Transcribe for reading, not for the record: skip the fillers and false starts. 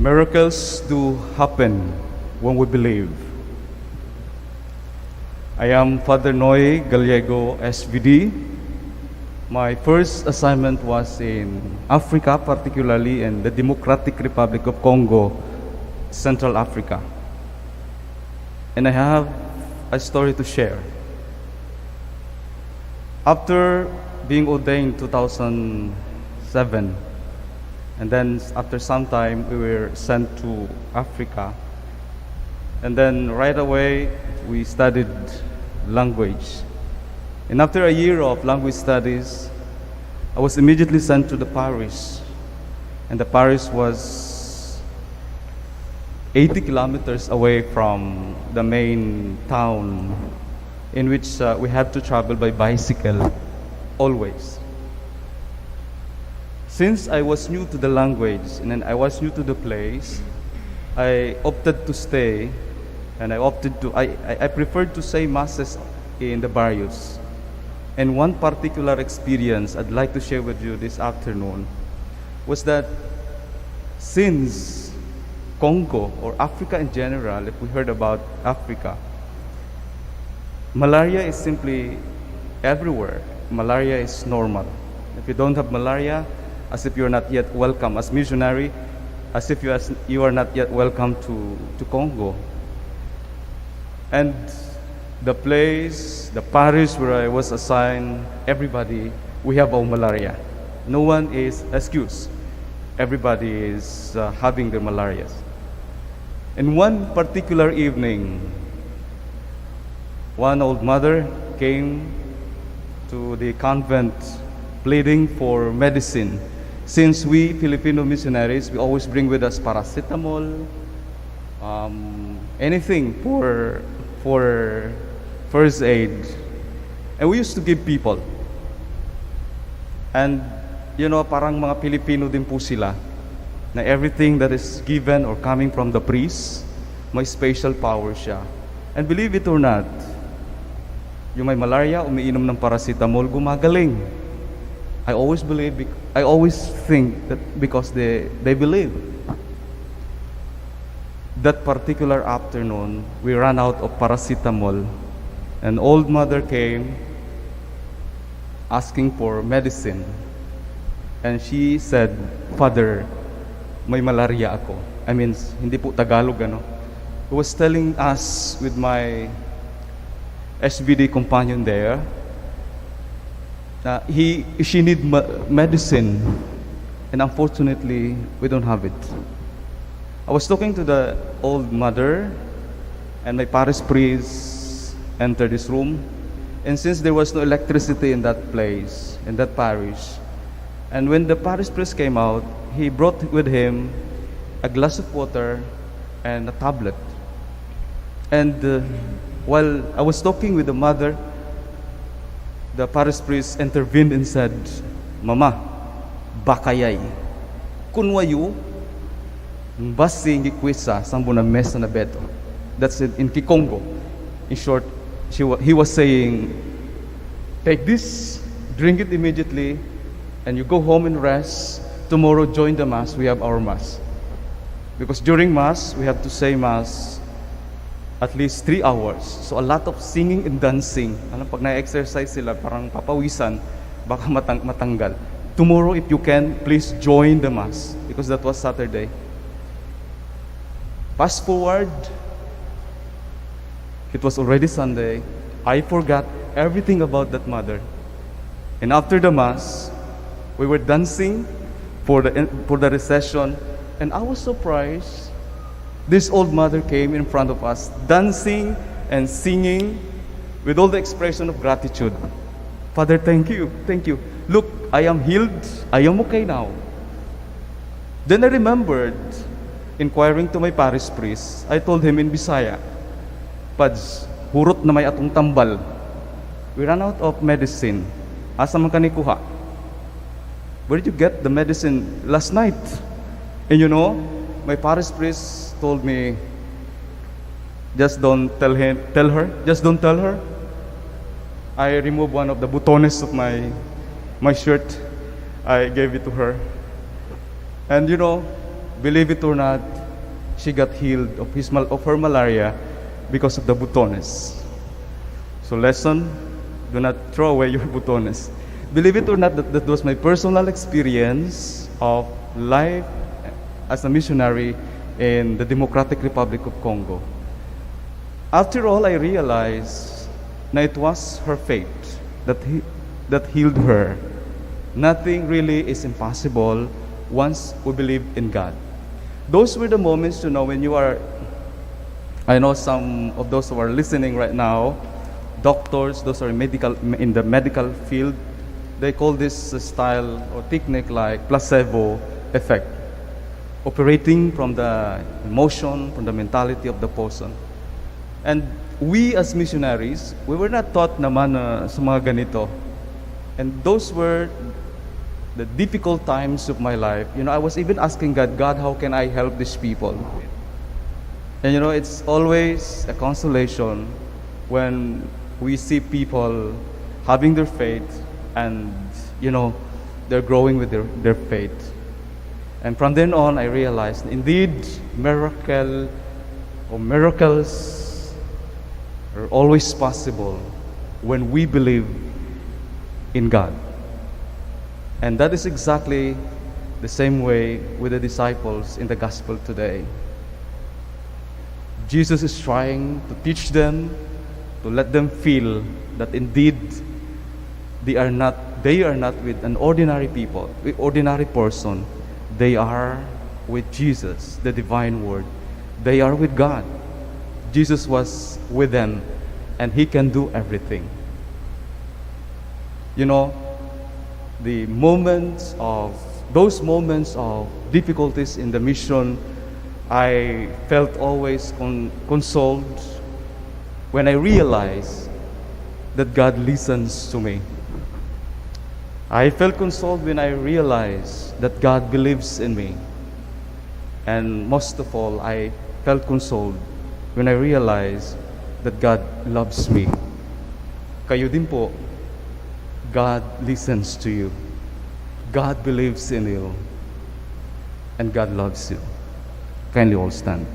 Miracles do happen when we believe. I am Father Nonito Gallego, SVD. My first assignment was in Africa, particularly in the Democratic Republic of Congo, Central Africa. And I have a story to share. After being ordained in 2007, and then after some time we were sent to Africa, and then right away we studied language. And after a year of language studies, I was immediately sent to the parish, and the parish was 80 kilometers away from the main town, in which we had to travel by bicycle always. Since I was new to the language and then I was new to the place, I opted to stay, and I preferred to say masses in the barrios. And one particular experience I'd like to share with you this afternoon was that since Congo, or Africa in general, if we heard about Africa, malaria is simply everywhere. Malaria is normal. If you don't have malaria, as if you're not yet welcome as missionary, as if you are not yet welcome to Congo. And the place, the parish where I was assigned, everybody, we have our malaria. No one is excused. Everybody is having their malaria. And one particular evening, one old mother came to the convent pleading for medicine. Since we Filipino missionaries, we always bring with us paracetamol, anything for first aid. And we used to give people. And parang mga Pilipino din po sila, na everything that is given or coming from the priest, may special power siya. And believe it or not, yung may malaria, umiinom ng paracetamol, gumagaling. I always think that because they believe. That particular afternoon, we ran out of paracetamol. An old mother came asking for medicine. And she said, "Father, may malaria ako." I mean, hindi po Tagalog, ano. He was telling us with my SVD companion there, she need medicine, and unfortunately, we don't have it. I was talking to the old mother, and my parish priest entered this room, and since there was no electricity in that place, in that parish, and when the parish priest came out, he brought with him a glass of water and a tablet. And while I was talking with the mother, the parish priest intervened and said, "Mama, bakayay, kunwayu, basi ngikwisa sambo na mesa na beto." That's it in Kikongo. In short, he was saying, "Take this, drink it immediately, and you go home and rest. Tomorrow, join the Mass. We have our Mass." Because during Mass, we have to say Mass at least 3 hours. So a lot of singing and dancing. Pag na-exercise sila, parang papawisan, baka matanggal. Tomorrow, if you can, please join the Mass. Because that was Saturday. Fast forward, it was already Sunday. I forgot everything about that mother. And after the Mass, we were dancing for the recession, and I was surprised. This old mother came in front of us, dancing and singing with all the expression of gratitude. "Father, thank you. Look, I am healed. I am okay now." Then I remembered inquiring to my parish priest. I told him in Bisaya, "Pads, hurot na may atong tambal. We ran out of medicine. Asa man kanikuha? Where did you get the medicine last night?" And my parish priest told me, "Just don't tell her. Just don't tell her." I removed one of the butones of my shirt. I gave it to her. And believe it or not, she got healed of her malaria because of the butones. So lesson, do not throw away your butones. Believe it or not, that was my personal experience of life as a missionary in the Democratic Republic of Congo. After all, I realized that it was her faith that healed her. Nothing really is impossible once we believe in God. Those were the moments, when you are, I know some of those who are listening right now, doctors, those are in the medical field, they call this style or technique like placebo effect, operating from the emotion, from the mentality of the person. And we as missionaries, we were not taught naman sa mga ganito. And those were the difficult times of my life. I was even asking God, how can I help these people? And it's always a consolation when we see people having their faith and, they're growing with their faith. And from then on, I realized, indeed, miracles are always possible when we believe in God. And that is exactly the same way with the disciples in the gospel today. Jesus is trying to teach them, to let them feel that indeed they are not with an ordinary person. They are with Jesus, the divine word. They are with God. Jesus was with them, and He can do everything. Those moments of difficulties in the mission, I felt always consoled when I realized that God listens to me. I felt consoled when I realized that God believes in me. And most of all, I felt consoled when I realized that God loves me. Kayo din po, God listens to you. God believes in you. And God loves you. Kindly all stand.